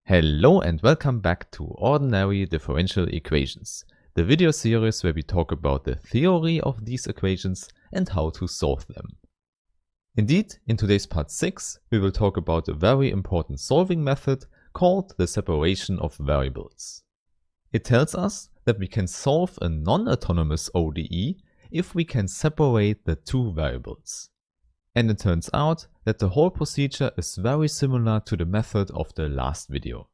Hello and welcome back to Ordinary Differential Equations, the video series where we talk about the theory of these equations and how to solve them. Indeed, in today's part 6, we will talk about a very important solving method called the separation of variables. It tells us that we can solve a non-autonomous ODE if we can separate the two variables. And it turns out that the whole procedure is very similar to the method of the last video.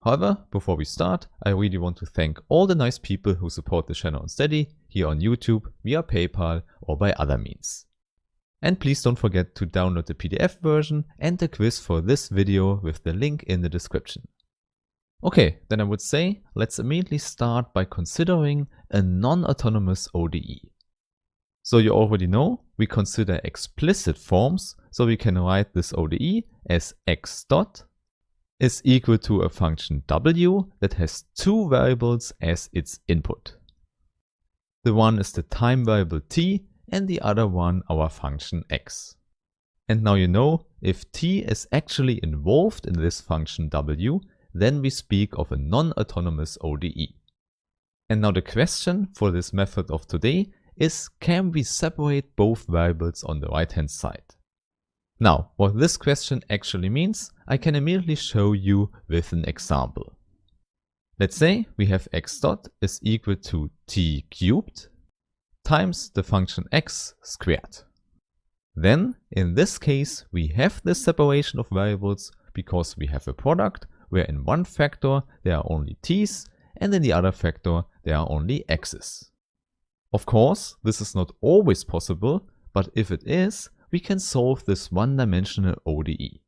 However, before we start, I really want to thank all the nice people who support the channel on Steady, here on YouTube, via PayPal or by other means. And please don't forget to download the PDF version and the quiz for this video with the link in the description. Okay, then I would say let's immediately start by considering a non-autonomous ODE. So you already know we consider explicit forms, so we can write this ODE as x dot is equal to a function w that has two variables as its input. The one is the time variable t and the other one our function x. And now you know if t is actually involved in this function w, then we speak of a non-autonomous ODE. And now the question for this method of today is, can we separate both variables on the right hand side? Now, what this question actually means, I can immediately show you with an example. Let's say we have x dot is equal to t cubed times the function x squared. Then, in this case, we have this separation of variables because we have a product where in one factor there are only t's and in the other factor there are only x's. Of course, this is not always possible, but if it is, we can solve this one-dimensional ODE.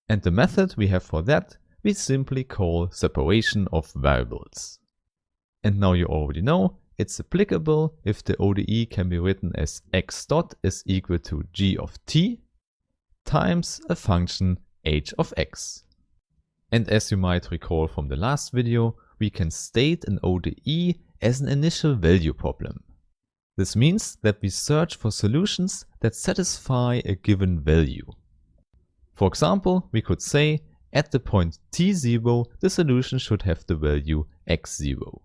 And the method we have for that, we simply call separation of variables. And now you already know, it's applicable if the ODE can be written as x dot is equal to g of t times a function h of x. And as you might recall from the last video, we can state an ODE as an initial value problem. This means that we search for solutions that satisfy a given value. For example, we could say at the point t0, the solution should have the value x0.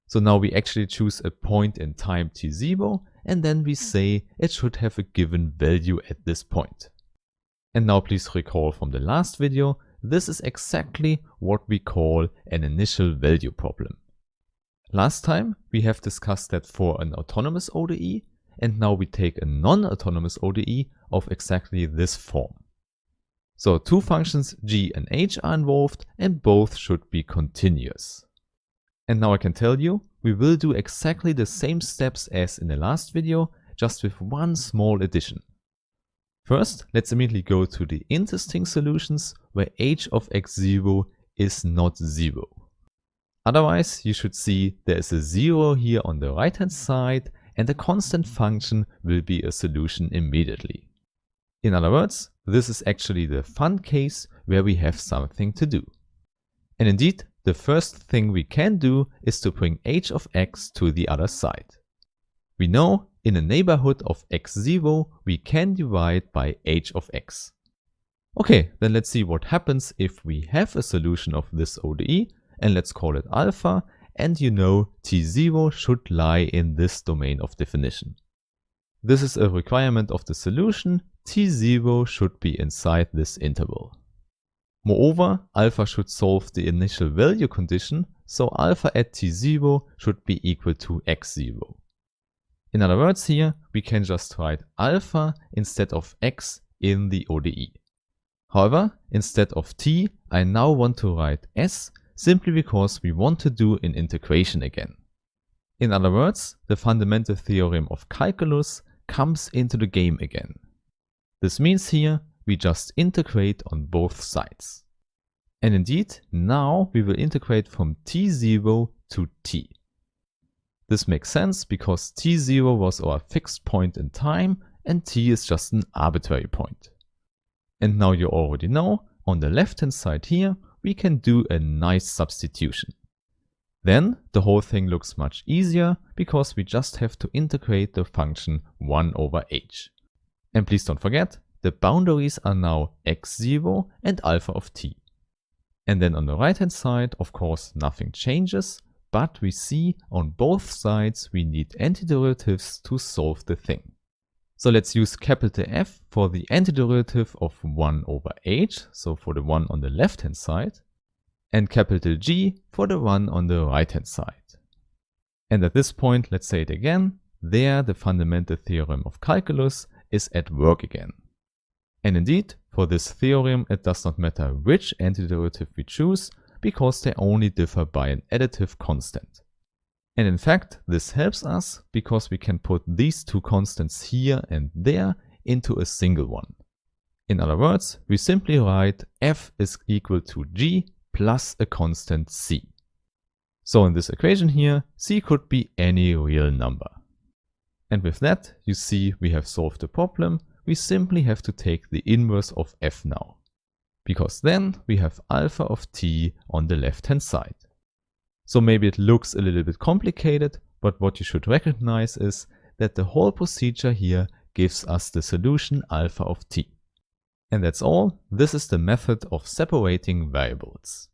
So now we actually choose a point in time t0 and then we say it should have a given value at this point. And now please recall from the last video, this is exactly what we call an initial value problem. Last time we have discussed that for an autonomous ODE, and now we take a non-autonomous ODE of exactly this form. So two functions g and h are involved and both should be continuous. And now I can tell you, we will do exactly the same steps as in the last video, just with one small addition. First, let's immediately go to the interesting solutions where h of x0 is not 0. Otherwise, you should see there is a 0 here on the right hand side and a constant function will be a solution immediately. In other words, this is actually the fun case where we have something to do. And indeed, the first thing we can do is to bring h of x to the other side. We know in a neighborhood of x0 we can divide by h of x. Okay, then let's see what happens if we have a solution of this ODE. And let's call it alpha, and you know t0 should lie in this domain of definition. This is a requirement of the solution, t0 should be inside this interval. Moreover, alpha should solve the initial value condition, so alpha at t0 should be equal to x0. In other words here, we can just write alpha instead of x in the ODE. However, instead of t, I now want to write s, simply because we want to do an integration again. In other words, the fundamental theorem of calculus comes into the game again. This means here we just integrate on both sides. And indeed, now we will integrate from t0 to t. This makes sense because t0 was our fixed point in time and t is just an arbitrary point. And now you already know, on the left hand side here, we can do a nice substitution. Then the whole thing looks much easier because we just have to integrate the function 1 over h. And please don't forget, the boundaries are now x0 and alpha of t. And then on the right hand side, of course, nothing changes, but we see on both sides we need antiderivatives to solve the thing. So let's use capital F for the antiderivative of 1 over h, so for the one on the left hand side, and capital G for the one on the right hand side. And at this point, let's say it again, there the fundamental theorem of calculus is at work again. And indeed, for this theorem it does not matter which antiderivative we choose, because they only differ by an additive constant. And in fact, this helps us because we can put these two constants here and there into a single one. In other words, we simply write f is equal to g plus a constant c. So in this equation here, c could be any real number. And with that, you see we have solved the problem. We simply have to take the inverse of f now, because then we have alpha of t on the left hand side. So maybe it looks a little bit complicated, but what you should recognize is that the whole procedure here gives us the solution alpha of t. And that's all. This is the method of separating variables.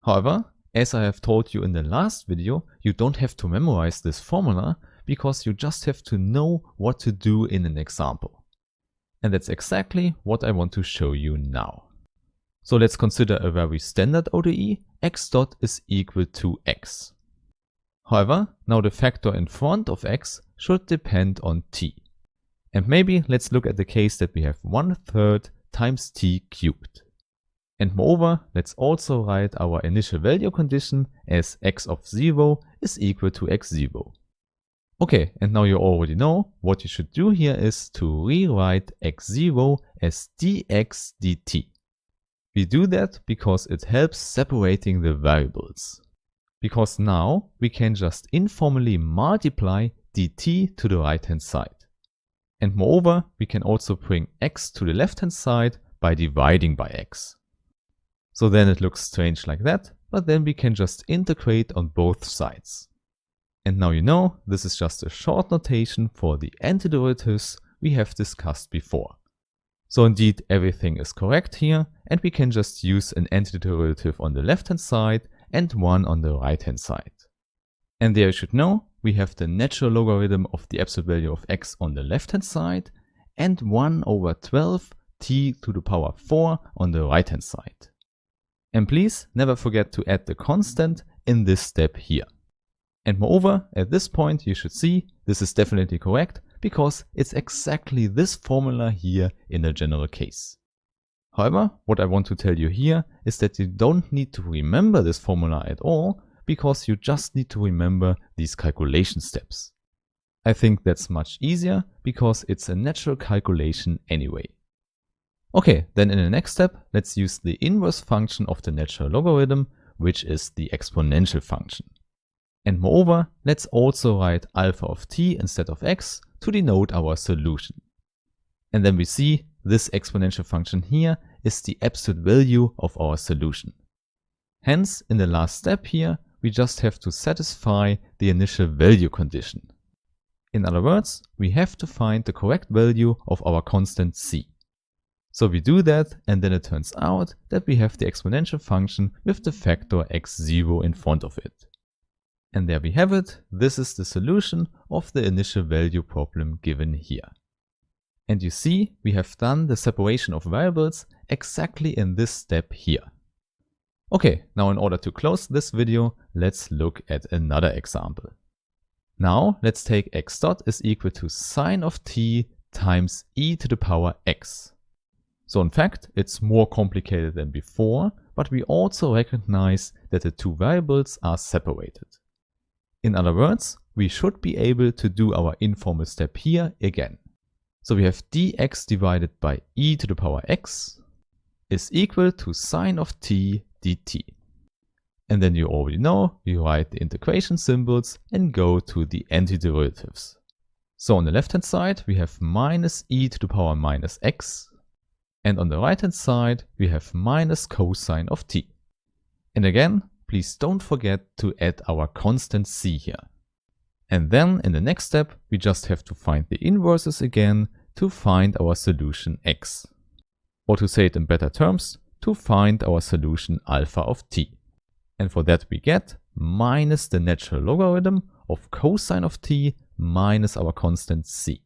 However, as I have told you in the last video, you don't have to memorize this formula because you just have to know what to do in an example. And that's exactly what I want to show you now. So let's consider a very standard ODE, x dot is equal to x. However, now the factor in front of x should depend on t. And maybe let's look at the case that we have 1/3 times t cubed. And moreover, let's also write our initial value condition as x of 0 is equal to x0. Okay, and now you already know what you should do here is to rewrite x0 as dx dt. We do that because it helps separating the variables. Because now we can just informally multiply dt to the right hand side. And moreover, we can also bring x to the left hand side by dividing by x. So then it looks strange like that, but then we can just integrate on both sides. And now you know this is just a short notation for the antiderivatives we have discussed before. So indeed everything is correct here, and we can just use an antiderivative on the left hand side and one on the right hand side. And there you should know we have the natural logarithm of the absolute value of x on the left hand side and 1 over 12 t to the power 4 on the right hand side. And please never forget to add the constant in this step here. And moreover, at this point you should see this is definitely correct because it's exactly this formula here in the general case. However, what I want to tell you here is that you don't need to remember this formula at all because you just need to remember these calculation steps. I think that's much easier because it's a natural calculation anyway. Okay, then in the next step, let's use the inverse function of the natural logarithm, which is the exponential function. And moreover, let's also write alpha of t instead of x to denote our solution. And then we see this exponential function here is the absolute value of our solution. Hence, in the last step here, we just have to satisfy the initial value condition. In other words, we have to find the correct value of our constant c. So we do that, and then it turns out that we have the exponential function with the factor x0 in front of it. And there we have it. This is the solution of the initial value problem given here. And you see, we have done the separation of variables exactly in this step here. Okay, now in order to close this video, let's look at another example. Now let's take x dot is equal to sine of t times e to the power x. So in fact, it's more complicated than before, but we also recognize that the two variables are separated. In other words, we should be able to do our informal step here again. So we have dx divided by e to the power x is equal to sine of t dt. And then you already know, we write the integration symbols and go to the antiderivatives. So on the left hand side, we have minus e to the power minus x. And on the right hand side, we have minus cosine of t. And again, please don't forget to add our constant c here. And then in the next step, we just have to find the inverses again to find our solution x. Or to say it in better terms, to find our solution alpha of t. And for that we get minus the natural logarithm of cosine of t minus our constant c.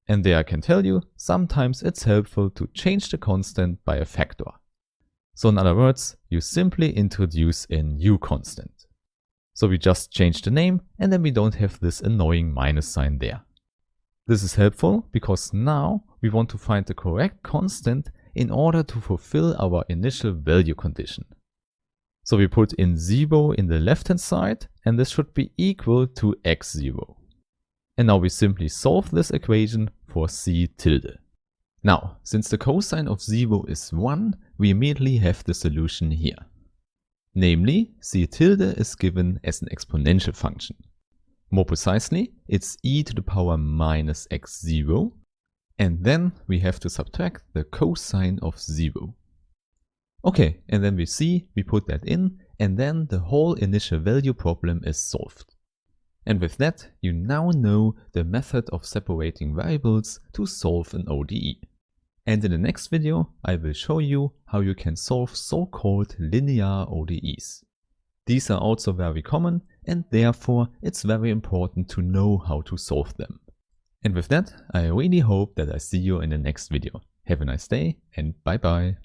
And there I can tell you, sometimes it's helpful to change the constant by a factor. So in other words, you simply introduce a new constant. So we just change the name and then we don't have this annoying minus sign there. This is helpful because now we want to find the correct constant in order to fulfill our initial value condition. So we put in 0 in the left hand side and this should be equal to x0. And now we simply solve this equation for c tilde. Now, since the cosine of 0 is 1, we immediately have the solution here. Namely, c tilde is given as an exponential function. More precisely, it's e to the power minus x0, and then we have to subtract the cosine of 0. Okay, and then we put that in, and then the whole initial value problem is solved. And with that, you now know the method of separating variables to solve an ODE. And in the next video, I will show you how you can solve so-called linear ODEs. These are also very common, and therefore it's very important to know how to solve them. And with that, I really hope that I see you in the next video. Have a nice day and bye bye.